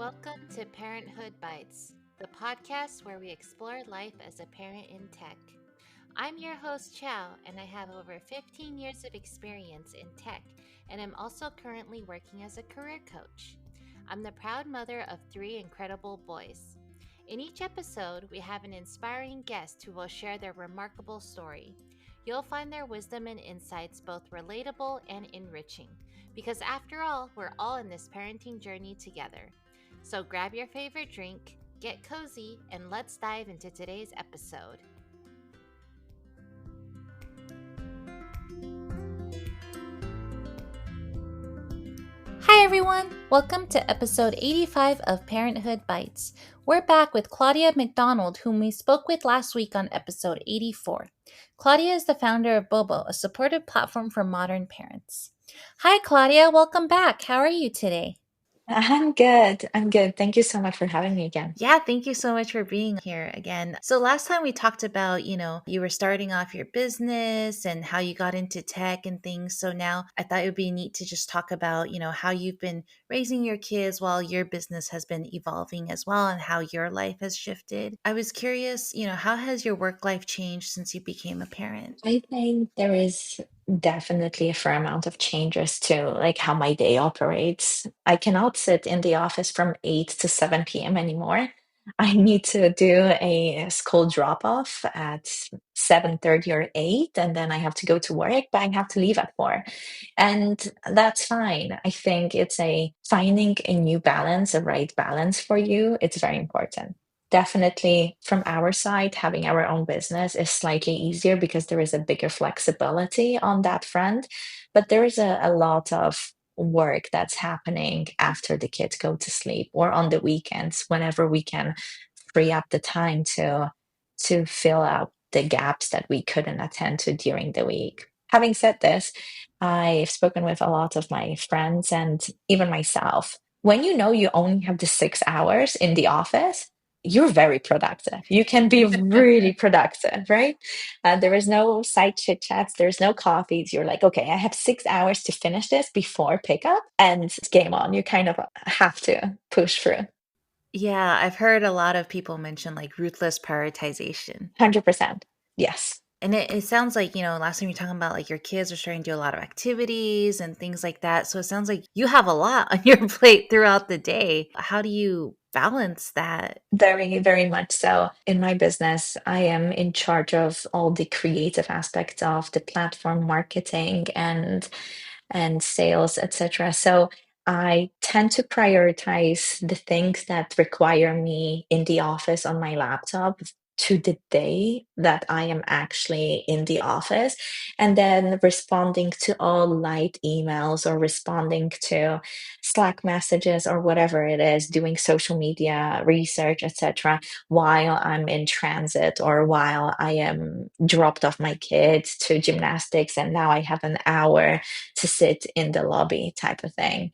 Welcome to Parenthood Bites, the podcast where we explore life as a parent in tech. I'm your host, Chow, and I have over 15 years of experience in tech, and I'm also currently working as a career coach. I'm the proud mother of three incredible boys. In each episode, we have an inspiring guest who will share their remarkable story. You'll find their wisdom and insights both relatable and enriching, because after all, we're all in this parenting journey together. So grab your favorite drink, get cozy, and let's dive into today's episode. Hi everyone! Welcome to episode 85 of Parenthood Bites. We're back with Klaudia McDonald, whom we spoke with last week on episode 84. Klaudia is the founder of Bobo, a supportive platform for modern parents. Hi Klaudia, welcome back. How are you today? I'm good. I'm good. Thank you so much for having me again. Yeah, thank you so much for being here again. So last time we talked about, you were starting off your business and how you got into tech and things. So now I thought it would be neat to just talk about, how you've been raising your kids while your business has been evolving as well and how your life has shifted. I was curious, how has your work life changed since you became a parent? I think there is definitely a fair amount of changes to like how my day operates. I cannot sit in the office from 8 to 7 p.m. anymore. I need to do a school drop off at 7:30 or 8, and then I have to go to work, but I have to leave at 4. And that's fine. I think it's a finding a new balance, a right balance for you. It's very important. Definitely from our side, having our own business is slightly easier because there is a bigger flexibility on that front. But there is a lot of work that's happening after the kids go to sleep or on the weekends, whenever we can free up the time to fill out the gaps that we couldn't attend to during the week. Having said this, I've spoken with a lot of my friends and even myself. When you know you only have the 6 hours in the office, you're very productive. You can be really productive, right? There is no side chit chats, there's no coffees. You're like, okay, I have 6 hours to finish this before pickup, and it's game on. You kind of have to push through. Yeah, I've heard a lot of people mention like ruthless prioritization. 100%. Yes. And it sounds like, last time you're talking about like your kids are starting to do a lot of activities and things like that. So it sounds like you have a lot on your plate throughout the day. How do you balance that? Very, very much so. In my business, I am in charge of all the creative aspects of the platform marketing and sales, etc. So I tend to prioritize the things that require me in the office on my laptop to the day that I am actually in the office, and then responding to all light emails or responding to Slack messages or whatever it is, doing social media research, etc., while I'm in transit or while I am dropped off my kids to gymnastics and now I have an hour to sit in the lobby type of thing.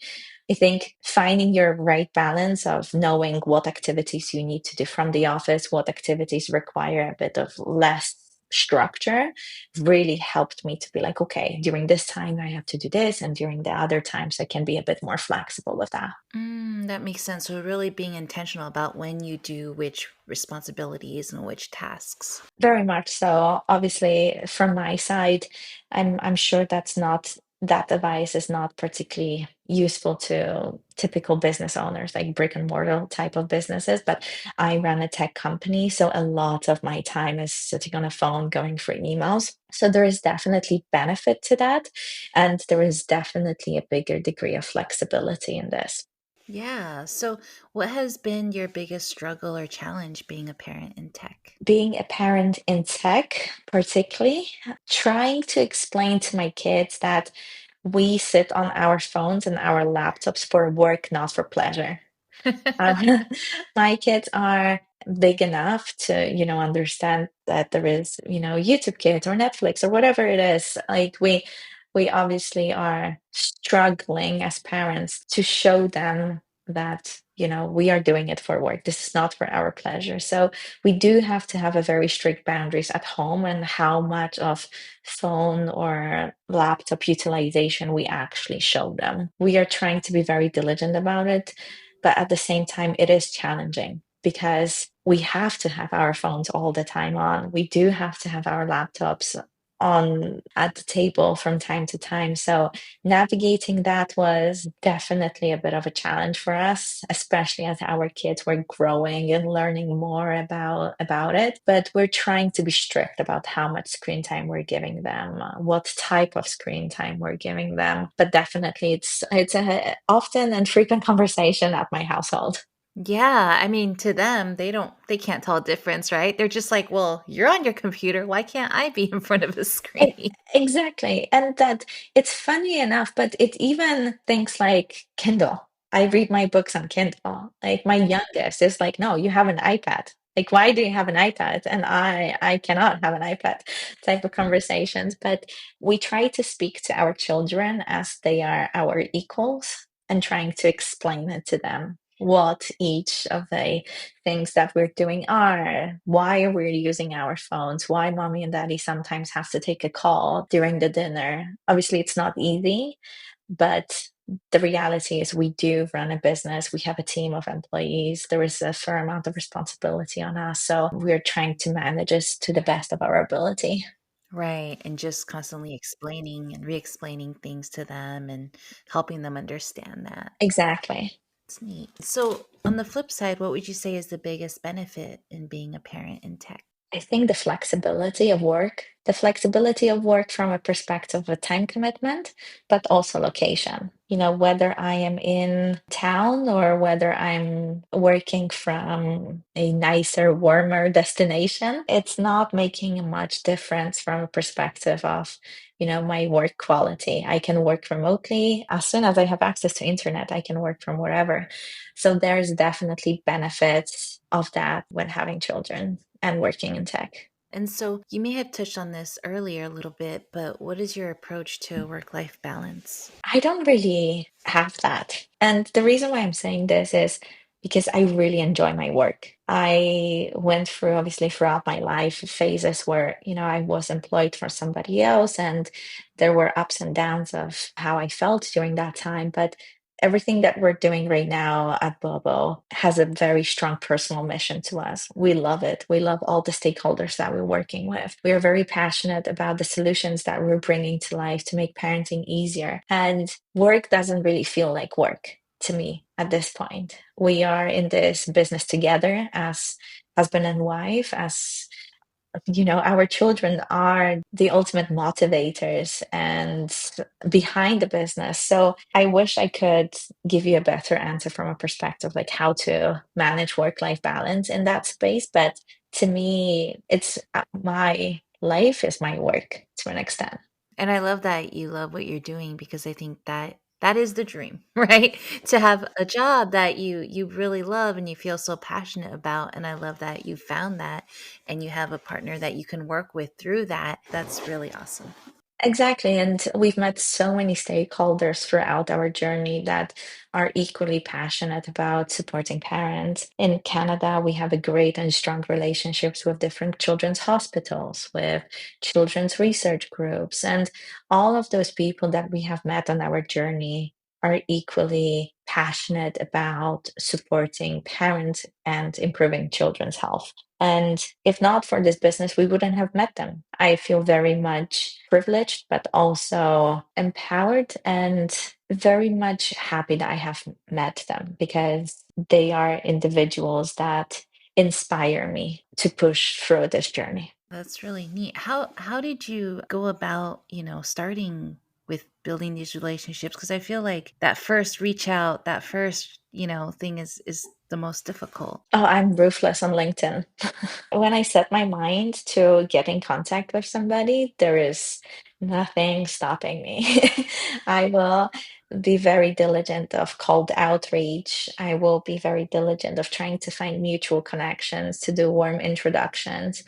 I think finding your right balance of knowing what activities you need to do from the office, what activities require a bit of less structure, really helped me to be like, okay, during this time I have to do this, and during the other times I can be a bit more flexible with that. That makes sense. So really being intentional about when you do which responsibilities and which tasks. Very much so. Obviously, from my side, I'm sure that advice is not particularly useful to typical business owners, like brick and mortar type of businesses. But I run a tech company, so a lot of my time is sitting on a phone going through emails. So there is definitely benefit to that, and there is definitely a bigger degree of flexibility in this. Yeah. So what has been your biggest struggle or challenge being a parent in tech? Being a parent in tech, particularly, trying to explain to my kids that we sit on our phones and our laptops for work, not for pleasure. Uh, my kids are big enough to, understand that there is, YouTube Kids or Netflix or whatever it is. Like we obviously are struggling as parents to show them that, we are doing it for work. This is not for our pleasure. So we do have to have a very strict boundaries at home and how much of phone or laptop utilization we actually show them. We are trying to be very diligent about it. But at the same time, it is challenging because we have to have our phones all the time on. We do have to have our laptops on at the table from time to time. So navigating that was definitely a bit of a challenge for us, especially as our kids were growing and learning more about it. But we're trying to be strict about how much screen time we're giving them, what type of screen time we're giving them. But definitely, it's a often and frequent conversation at my household. Yeah, I mean, to them, they can't tell a difference, right? They're just like, "Well, you're on your computer. Why can't I be in front of a E- screen?" Exactly. And that it's funny enough, but it even things like Kindle. I read my books on Kindle. Like my youngest is like, no, you have an iPad. Like, why do you have an iPad? And I cannot have an iPad type of conversations. But we try to speak to our children as they are our equals and trying to explain it to them what each of the things that we're doing are, why we're using our phones, why mommy and daddy sometimes have to take a call during the dinner. Obviously, it's not easy, but the reality is we do run a business. We have a team of employees. There is a fair amount of responsibility on us. So we're trying to manage this to the best of our ability. Right, and just constantly explaining and re-explaining things to them and helping them understand that. Exactly. It's neat. So, on the flip side, what would you say is the biggest benefit in being a parent in tech? I think the flexibility of work from a perspective of time commitment, but also location. You know, whether I am in town or whether I'm working from a nicer, warmer destination, it's not making much difference from a perspective of, my work quality. I can work remotely. As soon as I have access to internet, I can work from wherever. So there's definitely benefits of that when having children and working in tech. And so, you may have touched on this earlier a little bit, but what is your approach to work-life balance? I don't really have that. And the reason why I'm saying this is because I really enjoy my work. I went through, obviously, throughout my life phases where, I was employed for somebody else, and there were ups and downs of how I felt during that time. But everything that we're doing right now at Bobo has a very strong personal mission to us. We love it. We love all the stakeholders that we're working with. We are very passionate about the solutions that we're bringing to life to make parenting easier. And work doesn't really feel like work to me at this point. We are in this business together as husband and wife, as our children are the ultimate motivators and behind the business. So I wish I could give you a better answer from a perspective like how to manage work-life balance in that space. But to me, it's my life is my work to an extent. And I love that you love what you're doing because I think that that is the dream, right? To have a job that you really love and you feel so passionate about, and I love that you found that and you have a partner that you can work with through that. That's really awesome. Exactly. And we've met so many stakeholders throughout our journey that are equally passionate about supporting parents. In Canada, we have a great and strong relationships with different children's hospitals, with children's research groups, and all of those people that we have met on our journey are equally passionate about supporting parents and improving children's health. And if not for this business, we wouldn't have met them. I feel very much privileged, but also empowered and very much happy that I have met them because they are individuals that inspire me to push through this journey. That's really neat. How did you go about, starting with building these relationships? Because I feel like that first reach out, that first, thing is the most difficult. Oh, I'm ruthless on LinkedIn. When I set my mind to get in contact with somebody, there is nothing stopping me. I will be very diligent of cold outreach. I will be very diligent of trying to find mutual connections, to do warm introductions,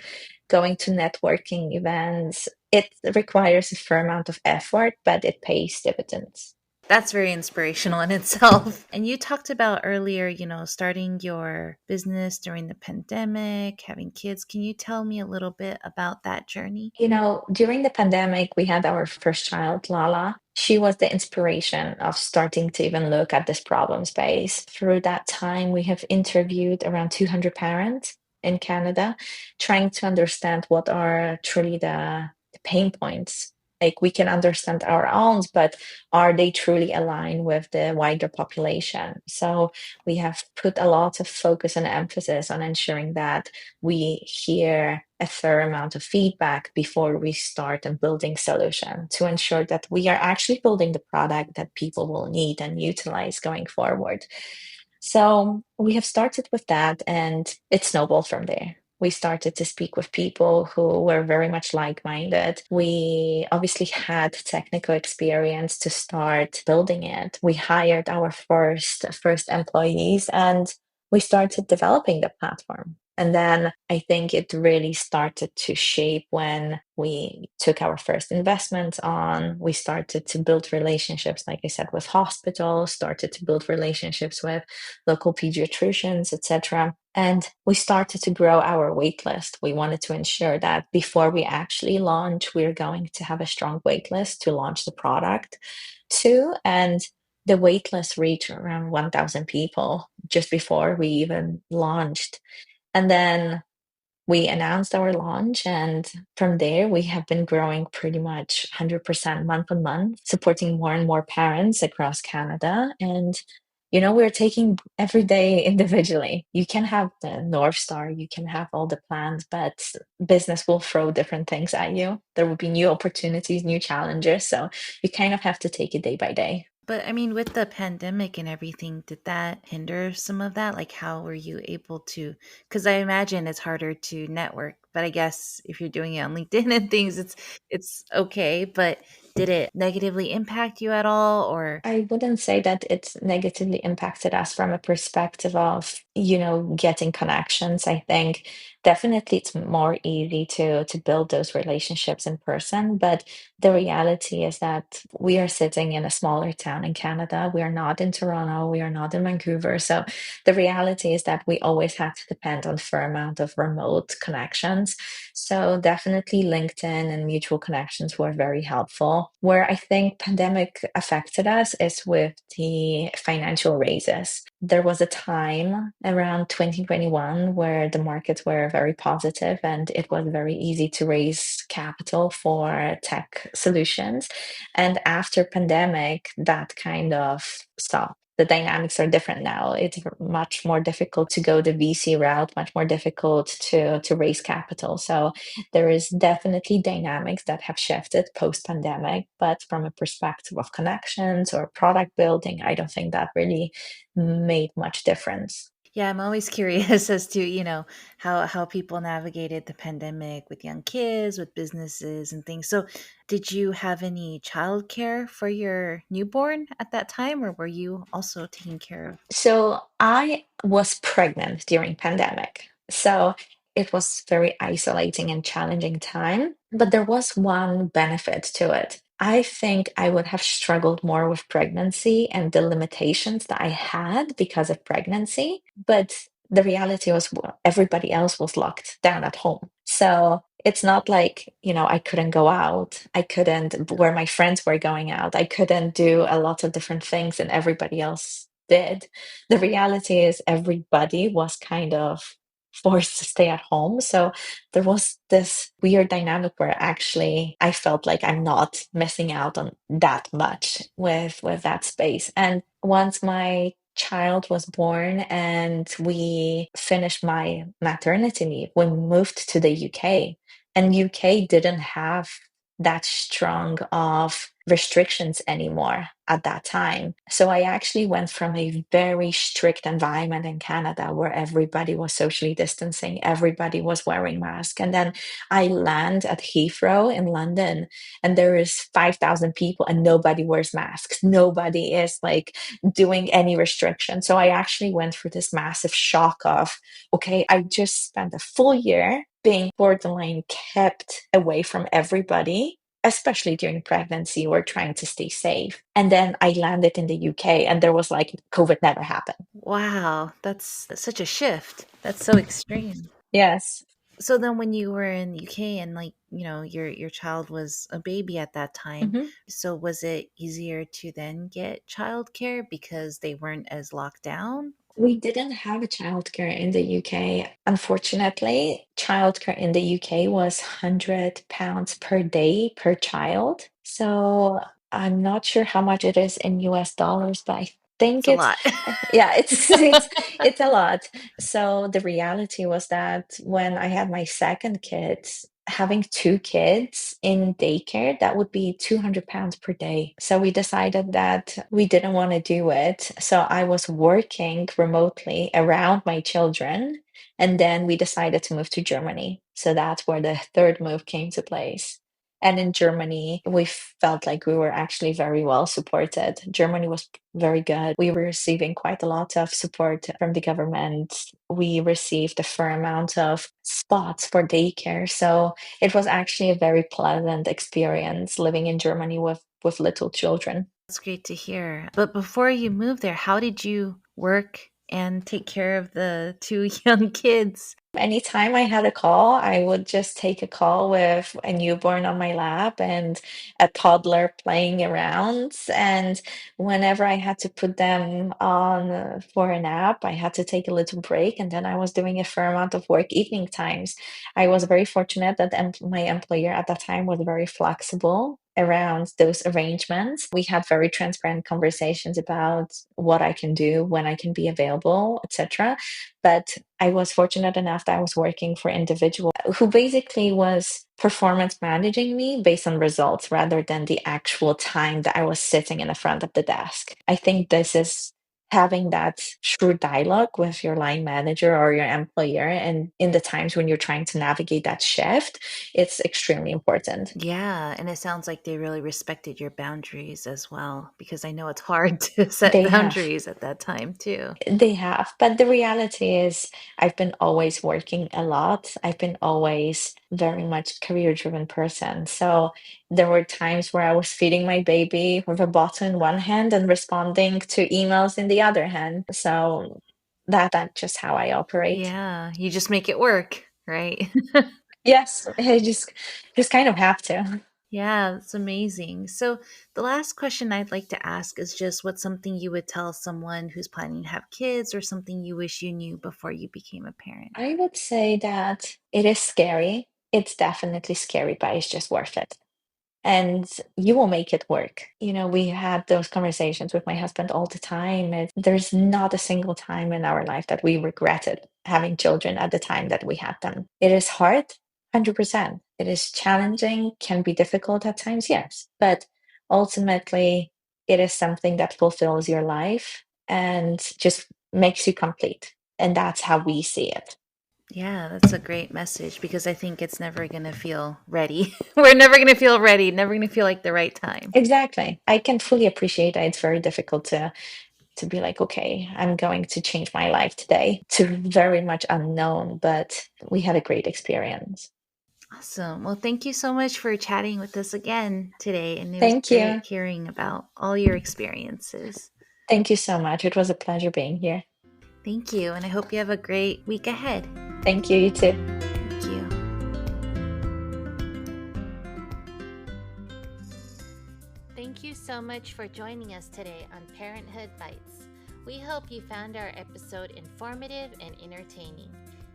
going to networking events. It requires a fair amount of effort, but it pays dividends. That's very inspirational in itself. And you talked about earlier, starting your business during the pandemic, having kids. Can you tell me a little bit about that journey? During the pandemic, we had our first child, Lala. She was the inspiration of starting to even look at this problem space. Through that time, we have interviewed around 200 parents in Canada, trying to understand what are truly the pain points. Like we can understand our own, but are they truly aligned with the wider population? So we have put a lot of focus and emphasis on ensuring that we hear a fair amount of feedback before we start and building solution to ensure that we are actually building the product that people will need and utilize going forward. So we have started with that and it snowballed from there. We started to speak with people who were very much like-minded. We obviously had technical experience to start building it. We hired our first employees and we started developing the platform. And then I think it really started to shape when we took our first investments on. We started to build relationships, like I said, with hospitals, started to build relationships with local pediatricians, etc. And we started to grow our wait list. We wanted to ensure that before we actually launch, we're going to have a strong wait list to launch the product too. And the wait list reached around 1,000 people just before we even launched. And then we announced our launch, and from there, we have been growing pretty much 100% month on month, supporting more and more parents across Canada. And, we're taking every day individually. You can have the North Star, you can have all the plans, but business will throw different things at you. There will be new opportunities, new challenges. So you kind of have to take it day by day. But I mean, with the pandemic and everything, did that hinder some of that? Like, how were you able to? Because I imagine it's harder to network. But I guess if you're doing it on LinkedIn and things, it's okay. But did it negatively impact you at all? Or I wouldn't say that it's negatively impacted us from a perspective of, getting connections. I think definitely it's more easy to build those relationships in person, but the reality is that we are sitting in a smaller town in Canada. We are not in Toronto, we are not in Vancouver. So the reality is that we always have to depend on fair amount of remote connections. So definitely LinkedIn and mutual connections were very helpful. Where I think pandemic affected us is with the financial raises. There was a time around 2021 where the markets were very positive and it was very easy to raise capital for tech solutions. And after pandemic, that kind of stopped. The dynamics are different now. It's much more difficult to go the VC route, much more difficult to raise capital. So there is definitely dynamics that have shifted post pandemic, but from a perspective of connections or product building, I don't think that really made much difference. yeah, I'm always curious as to, how people navigated the pandemic with young kids, with businesses and things. So, did you have any childcare for your newborn at that time, or were you also taking care of? So I was pregnant during pandemic. So it was very isolating and challenging time, but there was one benefit to it. I think I would have struggled more with pregnancy and the limitations that I had because of pregnancy, but the reality was everybody else was locked down at home. So it's not like, I couldn't go out. I couldn't, where my friends were going out. I couldn't do a lot of different things and everybody else did. The reality is everybody was kind of forced to stay at home. So there was this weird dynamic where actually I felt like I'm not missing out on that much with that space. And once my child was born and we finished my maternity leave, we moved to the UK. And UK didn't have that strong of restrictions anymore at that time. So I actually went from a very strict environment in Canada where everybody was socially distancing, everybody was wearing masks. And then I land at Heathrow in London and there is 5,000 people and nobody wears masks. Nobody is like doing any restriction. So I actually went through this massive shock of, okay, I just spent a full year being borderline kept away from everybody especially during pregnancy, we're trying to stay safe. And then I landed in the UK and there was like COVID never happened. Wow, that's such a shift. That's so extreme. Yes. So then when you were in the UK and like, your child was a baby at that time, Mhm. so was it easier to then get childcare because they weren't as locked down? We didn't have a childcare in the UK. Unfortunately, childcare in the UK was £100 per day per child. So I'm not sure how much it is in US dollars, but I think It's a it's lot. yeah, it's a lot. So the reality was that when I had my second kid, having two kids in daycare, that would be £200 per day. So we decided that we didn't want to do it. So I was working remotely around my children. And then we decided to move to Germany. So that's where the third move came to place. And in Germany, we felt like we were actually very well supported. Germany was very good. We were receiving quite a lot of support from the government. We received a fair amount of spots for daycare. So it was actually a very pleasant experience living in Germany with little children. That's great to hear. But before you moved there, how did you work and take care of the two young kids? Anytime I had a call, I would just take a call with a newborn on my lap and a toddler playing around. And whenever I had to put them on for a nap, I had to take a little break. And then I was doing a fair amount of work evening times. I was very fortunate that my employer at that time was very flexible around those arrangements. We had very transparent conversations about what I can do, when I can be available, etc. But I was fortunate enough that I was working for an individual who basically was performance managing me based on results rather than the actual time that I was sitting in the front of the desk. I think this is having that shrewd dialogue with your line manager or your employer, and in the times when you're trying to navigate that shift, it's extremely important. Yeah, and it sounds like they really respected your boundaries as well, because I know it's hard to set They have. boundaries at that time too. They have, but the reality is, I've been always working a lot. I've been always very much career-driven person. So there were times where I was feeding my baby with a bottle in one hand and responding to emails in the other hand. So that's just how I operate. Yeah, you just make it work, right? Yes, I just kind of have to. Yeah, it's amazing. So, the last question I'd like to ask is just what's something you would tell someone who's planning to have kids or something you wish you knew before you became a parent? I would say that it is scary. It's definitely scary, but it's just worth it. And you will make it work. We had those conversations with my husband all the time. There's not a single time in our life that we regretted having children at the time that we had them. It is hard, 100%. It is challenging, can be difficult at times, yes. But ultimately, it is something that fulfills your life and just makes you complete. And that's how we see it. Yeah, that's a great message because I think it's never going to feel ready. We're never going to feel ready, never going to feel like the right time. Exactly. I can fully appreciate that it's very difficult to be like, okay, I'm going to change my life today to very much unknown, but we had a great experience. Awesome. Well, thank you so much for chatting with us again today. And it was Thank great you. hearing about all your experiences. Thank you so much. It was a pleasure being here. Thank you. And I hope you have a great week ahead. Thank you, you too. Thank you. Thank you so much for joining us today on Parenthood Bites. We hope you found our episode informative and entertaining.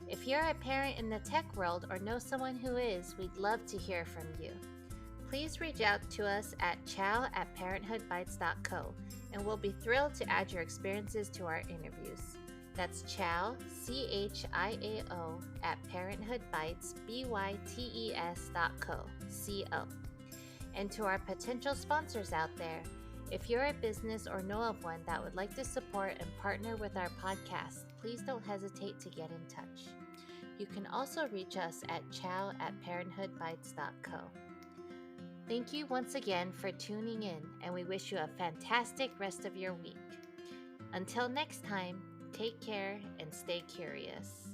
If you're a parent in the tech world or know someone who is, we'd love to hear from you. Please reach out to us at chow@parenthoodbites.co, and we'll be thrilled to add your experiences to our interviews. That's chow, CHIAO, @parenthoodbites.co. And to our potential sponsors out there, if you're a business or know of one that would like to support and partner with our podcast, please don't hesitate to get in touch. You can also reach us at chow@parenthoodbites.co. Thank you once again for tuning in, and we wish you a fantastic rest of your week. Until next time, take care and stay curious.